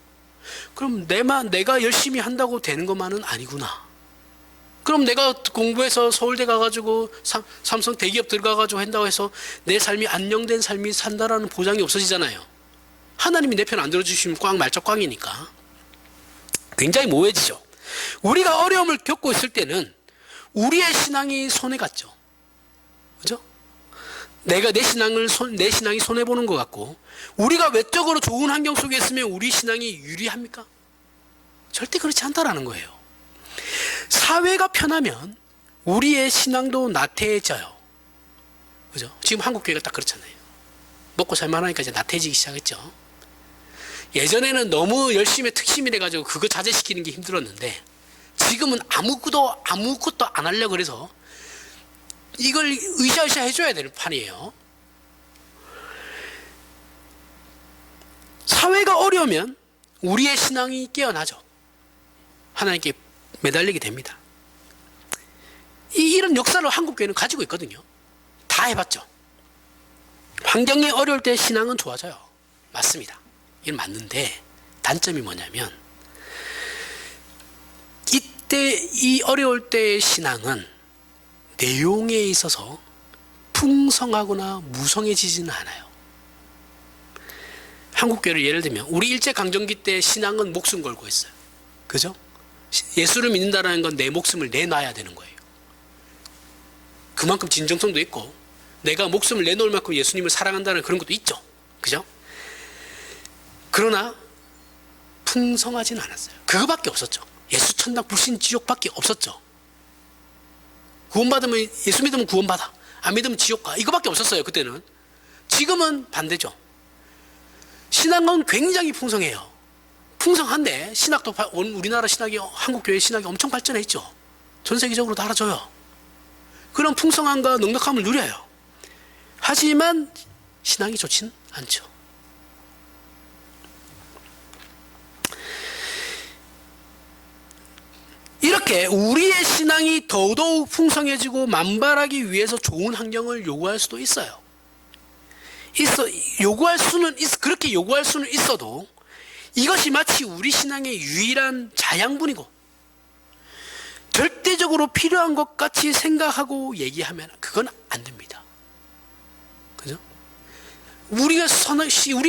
그럼 내가 열심히 한다고 되는 것만은 아니구나. 그럼 내가 공부해서 서울대 가가지고 삼성 대기업 들어가가지고 한다고 해서 내 삶이 안녕된 삶이 산다라는 보장이 없어지잖아요. 하나님이 내 편 안 들어주시면 꽝 말짝 꽝이니까 굉장히 모호해지죠. 우리가 어려움을 겪고 있을 때는 우리의 신앙이 손해갔죠. 그죠? 내 신앙이 손해보는 것 같고, 우리가 외적으로 좋은 환경 속에 있으면 우리 신앙이 유리합니까? 절대 그렇지 않다라는 거예요. 사회가 편하면 우리의 신앙도 나태해져요. 그죠? 지금 한국 교회가 딱 그렇잖아요. 먹고 살만하니까 이제 나태해지기 시작했죠. 예전에는 너무 열심히 특심이 돼가지고 그거 자제시키는 게 힘들었는데, 지금은 아무것도 안 하려고 그래서 이걸 으쌰으쌰 해줘야 되는 판이에요. 사회가 어려우면 우리의 신앙이 깨어나죠. 하나님께 매달리게 됩니다. 이런 역사를 한국교회는 가지고 있거든요. 다 해봤죠. 환경이 어려울 때 신앙은 좋아져요. 맞습니다. 이건 맞는데, 단점이 뭐냐면 이때 이 어려울 때의 신앙은 내용에 있어서 풍성하거나 무성해지지는 않아요. 한국교회를 예를 들면 우리 일제강점기 때 신앙은 목숨 걸고 했어요. 그죠? 예수를 믿는다는 건 내 목숨을 내놔야 되는 거예요. 그만큼 진정성도 있고 내가 목숨을 내놓을 만큼 예수님을 사랑한다는 그런 것도 있죠. 그죠? 그러나 풍성하지는 않았어요. 그거밖에 없었죠. 예수 천당 불신 지옥밖에 없었죠. 구원받으면, 예수 믿으면 구원받아, 안 믿으면 지옥 가, 이거밖에 없었어요 그때는. 지금은 반대죠. 신앙은 굉장히 풍성해요. 풍성한데 신학도, 우리나라 신학이, 한국교회 신학이 엄청 발전했죠. 전 세계적으로 다 알아줘요. 그런 풍성함과 넉넉함을 누려요. 하지만 신앙이 좋진 않죠. 이렇게 우리의 신앙이 더더욱 풍성해지고 만발하기 위해서 좋은 환경을 요구할 수도 있어요. 그렇게 요구할 수는 있어도 이것이 마치 우리 신앙의 유일한 자양분이고 절대적으로 필요한 것 같이 생각하고 얘기하면 그건 안 됩니다. 그죠? 우리의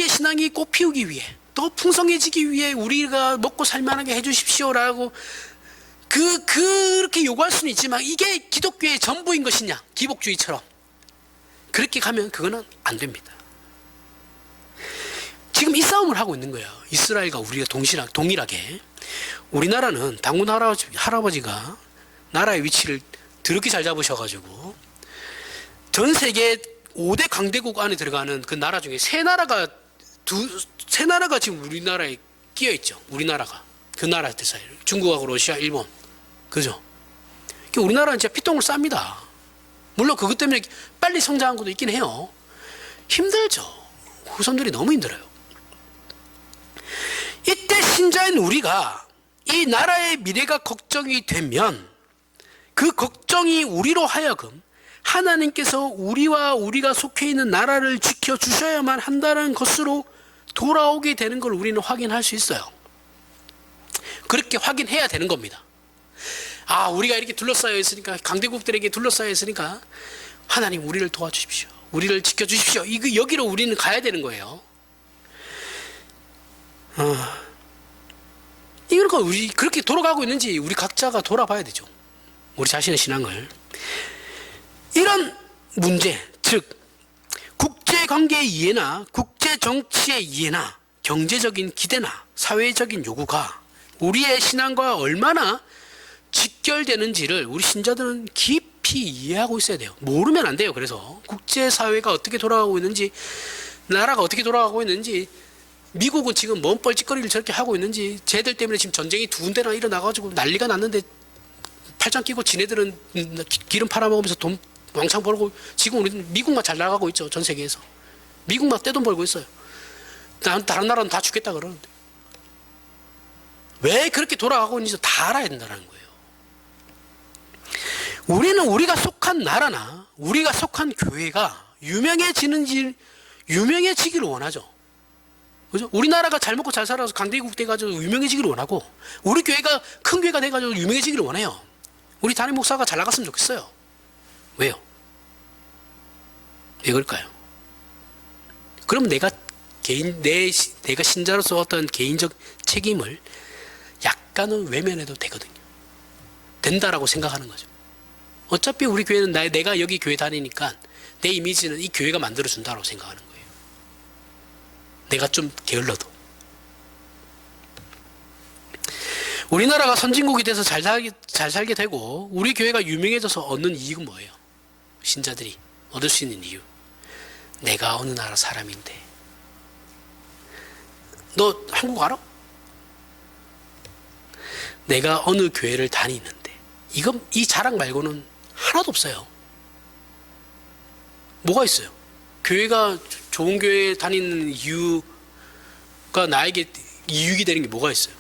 신앙이 꽃피우기 위해, 더 풍성해지기 위해 우리가 먹고 살만하게 해주십시오라고 그렇게 요구할 수는 있지만 이게 기독교의 전부인 것이냐, 기복주의처럼 그렇게 가면 그거는 안 됩니다. 지금 이 싸움을 하고 있는 거예요. 이스라엘과 우리가 동일하게. 우리나라는 당군 할아버지가 나라의 위치를 더럽게 잘 잡으셔가지고 전 세계 5대 강대국 안에 들어가는 그 나라 중에 세 나라가 지금 우리나라에 끼어 있죠. 우리나라가 그 나라들 사이, 중국하고 러시아, 일본. 그죠? 우리나라는 진짜 피똥을 쌉니다. 물론 그것 때문에 빨리 성장한 것도 있긴 해요. 힘들죠. 후손들이 너무 힘들어요. 이때 신자인 우리가 이 나라의 미래가 걱정이 되면 그 걱정이 우리로 하여금 하나님께서 우리가 속해 있는 나라를 지켜주셔야만 한다는 것으로 돌아오게 되는 걸 우리는 확인할 수 있어요. 그렇게 확인해야 되는 겁니다. 아, 우리가 이렇게 둘러싸여 있으니까, 강대국들에게 둘러싸여 있으니까 하나님 우리를 도와주십시오, 우리를 지켜주십시오, 여기로 우리는 가야 되는 거예요. 이걸 우리 그렇게 돌아가고 있는지 우리 각자가 돌아봐야 되죠. 우리 자신의 신앙을. 이런 문제, 즉 국제관계의 이해나 국제정치의 이해나 경제적인 기대나 사회적인 요구가 우리의 신앙과 얼마나 직결되는지를 우리 신자들은 깊이 이해하고 있어야 돼요. 모르면 안 돼요. 그래서 국제사회가 어떻게 돌아가고 있는지, 나라가 어떻게 돌아가고 있는지, 미국은 지금 뭔 뻘짓거리를 저렇게 하고 있는지, 쟤들 때문에 지금 전쟁이 두 군데나 일어나가지고 난리가 났는데 팔짱 끼고 지네들은 기름 팔아먹으면서 돈 왕창 벌고, 지금 우리는 미국만 잘 나가고 있죠. 전 세계에서 미국만 떼돈 벌고 있어요. 다른 나라는 다 죽겠다 그러는데 왜 그렇게 돌아가고 있는지 다 알아야 된다는 거예요. 우리는 우리가 속한 나라나 우리가 속한 교회가 유명해지기를 원하죠. 그죠? 우리나라가 잘 먹고 잘 살아서 강대국 돼가지고 유명해지기를 원하고, 우리 교회가 큰 교회가 돼가지고 유명해지기를 원해요. 우리 담임 목사가 잘 나갔으면 좋겠어요. 왜요? 왜 그럴까요? 그럼 내가 신자로서 어떤 개인적 책임을 약간은 외면해도 되거든요. 된다라고 생각하는 거죠. 어차피 우리 교회는 내가 여기 교회 다니니까 내 이미지는 이 교회가 만들어준다고 생각하는 거예요. 내가 좀 게을러도. 우리나라가 선진국이 돼서 잘 살게 되고 우리 교회가 유명해져서 얻는 이익은 뭐예요? 신자들이 얻을 수 있는 이유. 내가 어느 나라 사람인데. 너 한국 알아? 내가 어느 교회를 다니는데. 이 자랑 말고는 하나도 없어요. 뭐가 있어요? 교회가 좋은 교회에 다니는 이유가 나에게 이익이 되는 게 뭐가 있어요?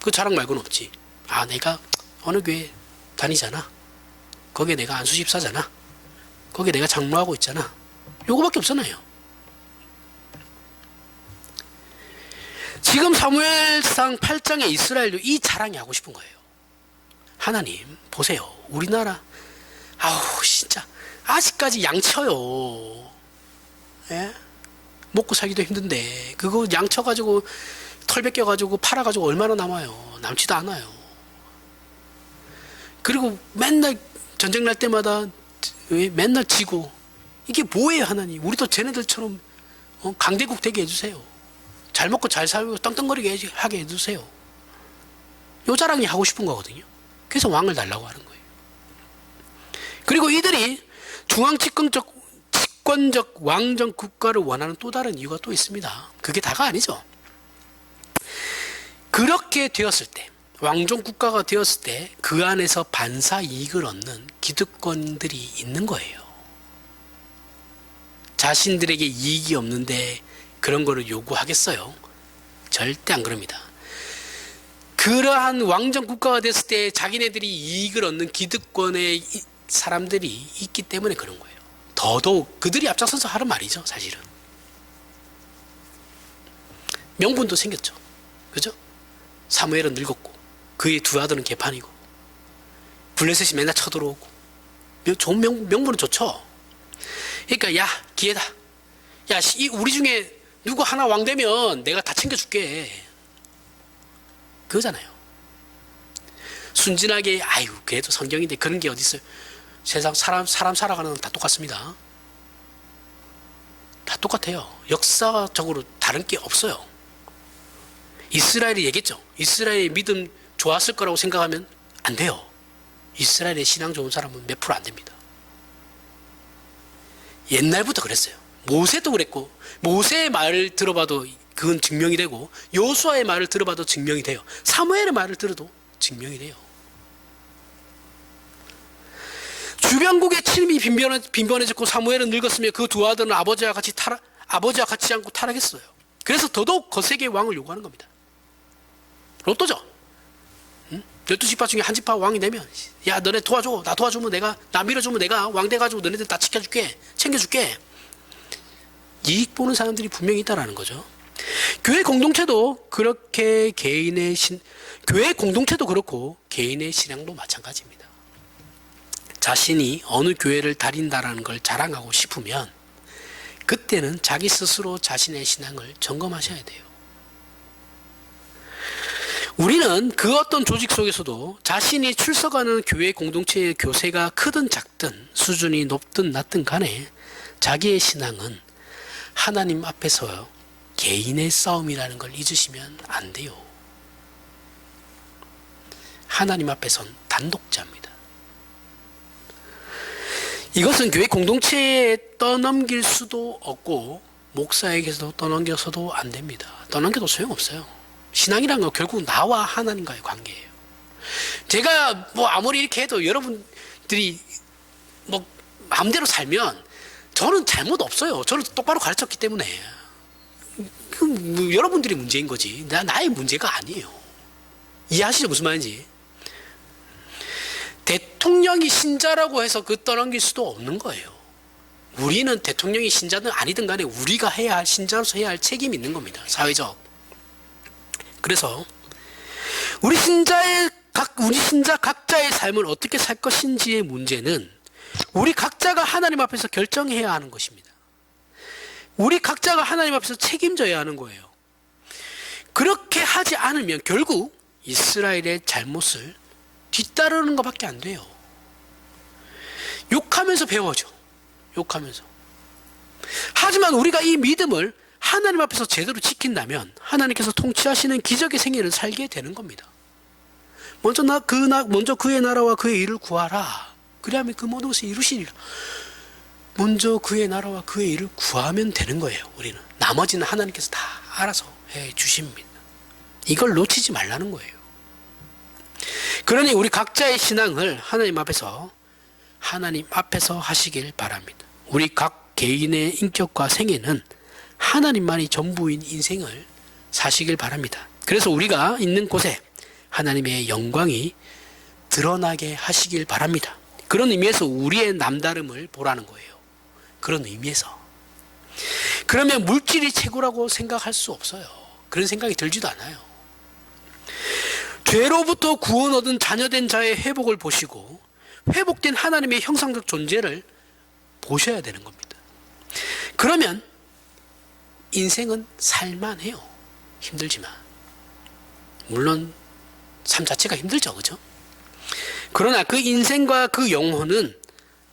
그 자랑 말고는 없지. 아, 내가 어느 교회 다니잖아. 거기에 내가 안수집사잖아. 거기에 내가 장로하고 있잖아. 요거밖에 없잖아요. 지금 사무엘상 8장의 이스라엘도 이 자랑이 하고 싶은 거예요. 하나님 보세요. 우리나라 아우 진짜 아직까지 양쳐요. 예? 먹고 살기도 힘든데 그거 양쳐가지고 털 벗겨가지고 팔아가지고 얼마나 남아요? 남지도 않아요. 그리고 맨날 전쟁 날 때마다 맨날 지고 이게 뭐예요? 하나님 우리도 쟤네들처럼 강대국 되게 해주세요. 잘 먹고 잘 살고 떵떵거리게 하게 해주세요. 요 자랑이 하고 싶은 거거든요. 그래서 왕을 달라고 하는 거예요. 그리고 이들이 중앙 집권적 왕정 국가를 원하는 또 다른 이유가 또 있습니다. 그게 다가 아니죠. 그렇게 되었을 때 왕정 국가가 되었을 때 그 안에서 반사 이익을 얻는 기득권들이 있는 거예요. 자신들에게 이익이 없는데 그런 거를 요구하겠어요? 절대 안 그럽니다. 그러한 왕정 국가가 됐을 때 자기네들이 이익을 얻는 기득권의 사람들이 있기 때문에 그런 거예요. 더더욱 그들이 앞장서서 하는 말이죠, 사실은. 명분도 생겼죠. 그죠? 사무엘은 늙었고 그의 두 아들은 개판이고 블레셋이 맨날 쳐들어오고 좋은 명분은 좋죠. 그러니까 야 기회다. 야 우리 중에 누구 하나 왕 되면 내가 다 챙겨줄게. 그거잖아요. 순진하게 아유 그래도 성경인데 그런 게 어디 있어요. 세상 사람 살아가는 건 다 똑같습니다. 다 똑같아요. 역사적으로 다른 게 없어요. 이스라엘이 얘기했죠. 이스라엘의 믿음 좋았을 거라고 생각하면 안 돼요. 이스라엘의 신앙 좋은 사람은 몇 프로 안 됩니다. 옛날부터 그랬어요. 모세도 그랬고 모세의 말을 들어봐도 그건 증명이 되고 여호수아의 말을 들어봐도 증명이 돼요. 사무엘의 말을 들어도 증명이 돼요. 주변국의 침이 빈번해졌고 사무엘은 늙었으며 그 두 아들은 아버지와 같이 않고 타락했어요. 그래서 더더욱 거세게 왕을 요구하는 겁니다. 로또죠. 12지파 중에 한 지파 왕이 되면 야 너네 도와줘. 나 도와주면 나 밀어주면 내가 왕 돼가지고 너네들 다 지켜줄게. 챙겨줄게. 이익 보는 사람들이 분명히 있다라는 거죠. 교회 공동체도 그렇게 교회 공동체도 그렇고 개인의 신앙도 마찬가지입니다. 자신이 어느 교회를 다닌다라는 걸 자랑하고 싶으면 그때는 자기 스스로 자신의 신앙을 점검하셔야 돼요. 우리는 그 어떤 조직 속에서도 자신이 출석하는 교회 공동체의 교세가 크든 작든 수준이 높든 낮든 간에 자기의 신앙은 하나님 앞에서 개인의 싸움이라는 걸 잊으시면 안 돼요. 하나님 앞에선 단독자입니다. 이것은 교회 공동체에 떠넘길 수도 없고 목사에게서도 떠넘겨서도 안 됩니다. 떠넘겨도 소용없어요. 신앙이란 건 결국 나와 하나님과의 관계예요. 제가 아무리 이렇게 해도 여러분들이 마음대로 살면 저는 잘못 없어요. 저는 똑바로 가르쳤기 때문에 여러분들이 문제인 거지 나의 문제가 아니에요. 이해하시죠? 무슨 말인지. 대통령이 신자라고 해서 그 떠넘길 수도 없는 거예요. 우리는 대통령이 신자든 아니든 간에 우리가 해야 할, 신자로서 해야 할 책임이 있는 겁니다. 사회적. 그래서 우리 신자 각자의 삶을 어떻게 살 것인지의 문제는 우리 각자가 하나님 앞에서 결정해야 하는 것입니다. 우리 각자가 하나님 앞에서 책임져야 하는 거예요. 그렇게 하지 않으면 결국 이스라엘의 잘못을 뒤따르는 것밖에 안 돼요. 욕하면서 배워죠. 욕하면서. 하지만 우리가 이 믿음을 하나님 앞에서 제대로 지킨다면 하나님께서 통치하시는 기적의 생애를 살게 되는 겁니다. 먼저 그의 나라와 그의 일을 구하라. 그리하면 그 모든 것을 이루시리라. 먼저 그의 나라와 그의 일을 구하면 되는 거예요. 우리는 나머지는 하나님께서 다 알아서 해 주십니다. 이걸 놓치지 말라는 거예요. 그러니 우리 각자의 신앙을 하나님 앞에서 하시길 바랍니다. 우리 각 개인의 인격과 생애는 하나님만이 전부인 인생을 사시길 바랍니다. 그래서 우리가 있는 곳에 하나님의 영광이 드러나게 하시길 바랍니다. 그런 의미에서 우리의 남다름을 보라는 거예요. 그런 의미에서. 그러면 물질이 최고라고 생각할 수 없어요. 그런 생각이 들지도 않아요. 죄로부터 구원 얻은 자녀된 자의 회복을 보시고 회복된 하나님의 형상적 존재를 보셔야 되는 겁니다. 그러면 인생은 살만해요. 힘들지만. 물론 삶 자체가 힘들죠. 그죠? 그러나 그 인생과 그 영혼은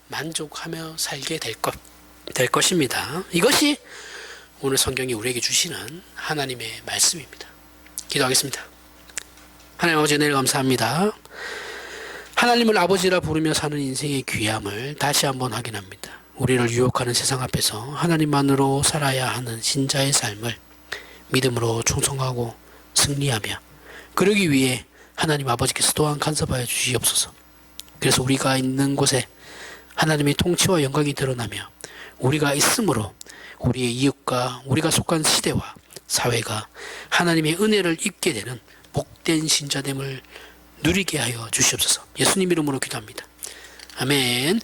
만족하며 살게 될 것입니다. 이것이 오늘 성경이 우리에게 주시는 하나님의 말씀입니다. 기도하겠습니다. 하나님 아버지, 은혜를 감사합니다. 하나님을 아버지라 부르며 사는 인생의 귀함을 다시 한번 확인합니다. 우리를 유혹하는 세상 앞에서 하나님만으로 살아야 하는 신자의 삶을 믿음으로 충성하고 승리하며 그러기 위해 하나님 아버지께서 또한 간섭하여 주시옵소서. 그래서 우리가 있는 곳에 하나님의 통치와 영광이 드러나며 우리가 있으므로 우리의 이웃과 우리가 속한 시대와 사회가 하나님의 은혜를 입게 되는 복된 신자됨을 누리게 하여 주시옵소서. 예수님 이름으로 기도합니다. 아멘.